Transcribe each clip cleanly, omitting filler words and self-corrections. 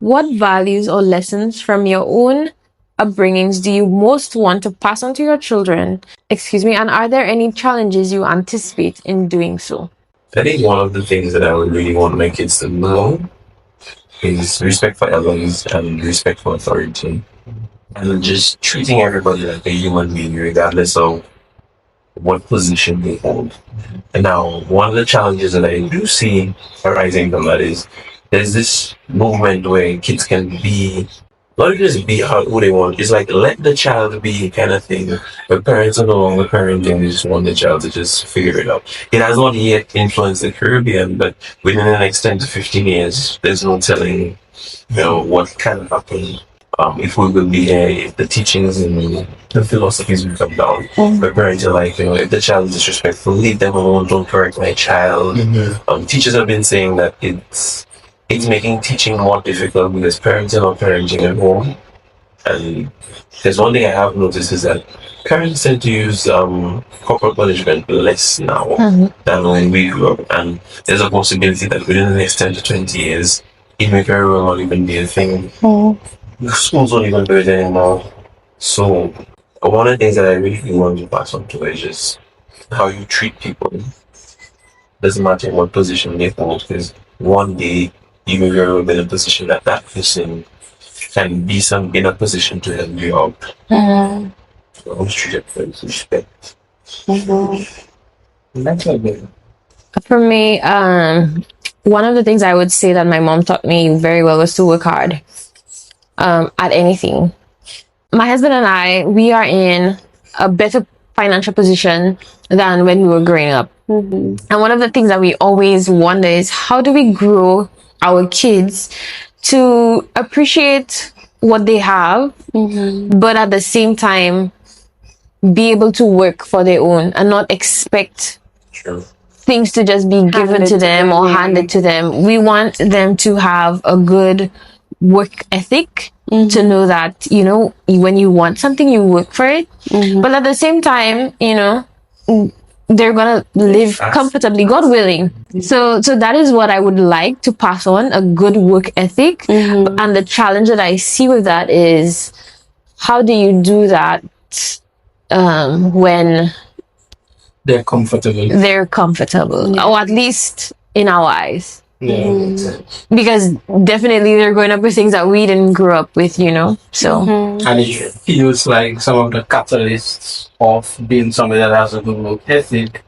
What values or lessons from your own upbringings do you most want to pass on to your children? Excuse me, and are there any challenges you anticipate in doing so? I think one of the things that I would really want my kids to know is respect for elders and respect for authority. And just treating everybody like a human being, regardless of what position they hold. And now, one of the challenges that I do see arising from that is there's this movement where kids can be, not just be who they want, it's like let the child be kind of thing. But parents are no longer parenting, they just want the child to just figure it out. It has not yet influenced the Caribbean, but within the next 10 to 15 years, there's no telling, what kind of happen if we will be here, if the teachings and the philosophies will come down. My parents are like, if the child is disrespectful, leave them alone, don't correct my child. Teachers have been saying that it's making teaching more difficult because parents are not parenting at home. And there's one thing I have noticed is that parents tend to use corporal punishment less now than when we grew up. And there's a possibility that within the next 10 to 20 years, it may very well not even be a thing. Schools don't even do it anymore. So, one of the things that I really want to pass on to is just how you treat people. Doesn't matter what position they hold, because one day you may very well be in a position that that person can be in a position to help you out. So always treat everybody with respect. That's what good. For me, one of the things I would say that my mom taught me very well was to work hard at anything. My husband and I, we are in a better financial position than when we were growing up. And one of the things that we always wonder is how do we grow our kids to appreciate what they have, but at the same time be able to work for their own and not expect things to just be given to them or handed to them. We want them to have a good work ethic, to know that, when you want something, you work for it. But at the same time, they're gonna live comfortably, God willing. So that is what I would like to pass on, a good work ethic. And the challenge that I see with that is how do you do that when they're comfortable, or at least in our eyes. Yeah. Because definitely they're growing up with things that we didn't grow up with, so And it feels like some of the catalysts of being somebody that has a good work ethic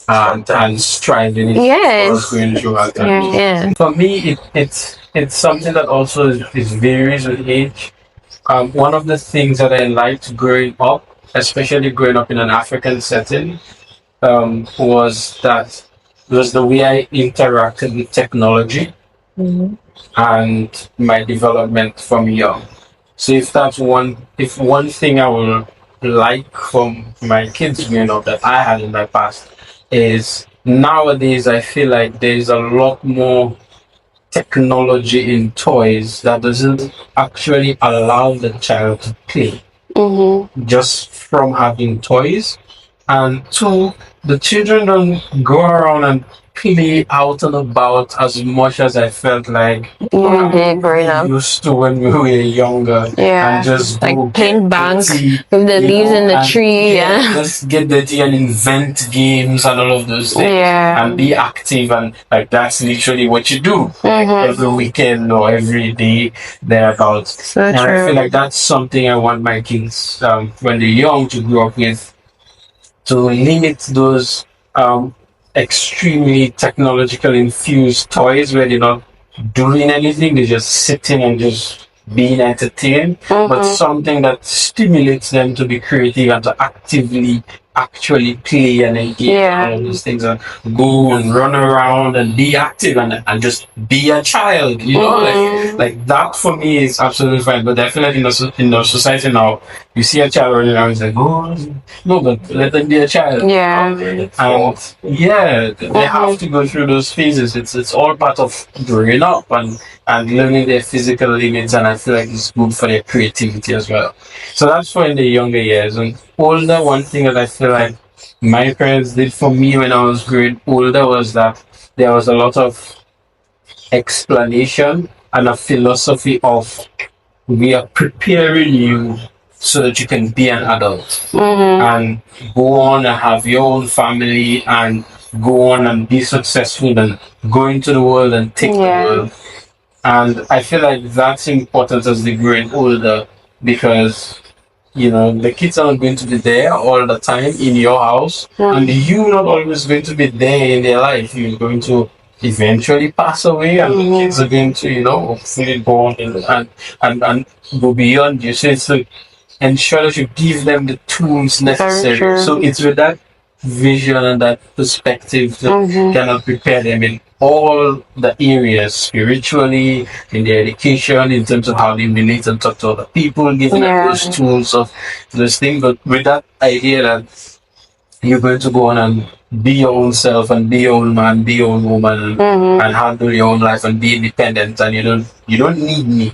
and striving yes, going through that. yeah. For me, it's something that also is varies with age. One of the things that I liked growing up, especially growing up in an African setting, was the way I interacted with technology and my development from young. So if one thing I will like from my kids growing up that I had in my past is nowadays I feel like there's a lot more technology in toys that doesn't actually allow the child to play just from having toys. And two, the children don't go around and play out and about as much as I felt like we did growing up. Used to when we were younger. Yeah, and just like go playing get bank dirty, with the leaves in the and tree. just get dirty and invent games and all of those things. And be active, and like that's literally what you do every weekend or every day thereabouts. So and true. I feel like that's something I want my kids when they're young to grow up with, to limit those extremely technological infused toys where they're not doing anything, they're just sitting and just being entertained, but something that stimulates them to be creative and to actively actually play and engage and all those things, and go and run around and be active and just be a child, like that for me is absolutely fine. But definitely in the society now, you see a child running around, it's like, oh no, but let them be a child. They have to go through those phases. It's all part of growing up and learning their physical limits, and I feel like it's good for their creativity as well. So that's for in the younger years. And older, one thing that I feel like my parents did for me when I was growing older was that there was a lot of explanation and a philosophy of we are preparing you so that you can be an adult and go on and have your own family and go on and be successful and go into the world and take the world. And I feel like that's important as they growing older because the kids are not going to be there all the time in your house, and you're not always going to be there in their life. You're going to eventually pass away, and the kids are going to, hopefully go on and go beyond you. So it's like ensure that you give them the tools necessary. So it's with that vision and that perspective that kind of prepare them in all the areas, spiritually, in their education, in terms of how they relate and talk to other people, giving them those tools of this thing. But with that idea that you're going to go on and be your own self and be your own man, be your own woman, and handle your own life and be independent, and you don't need me.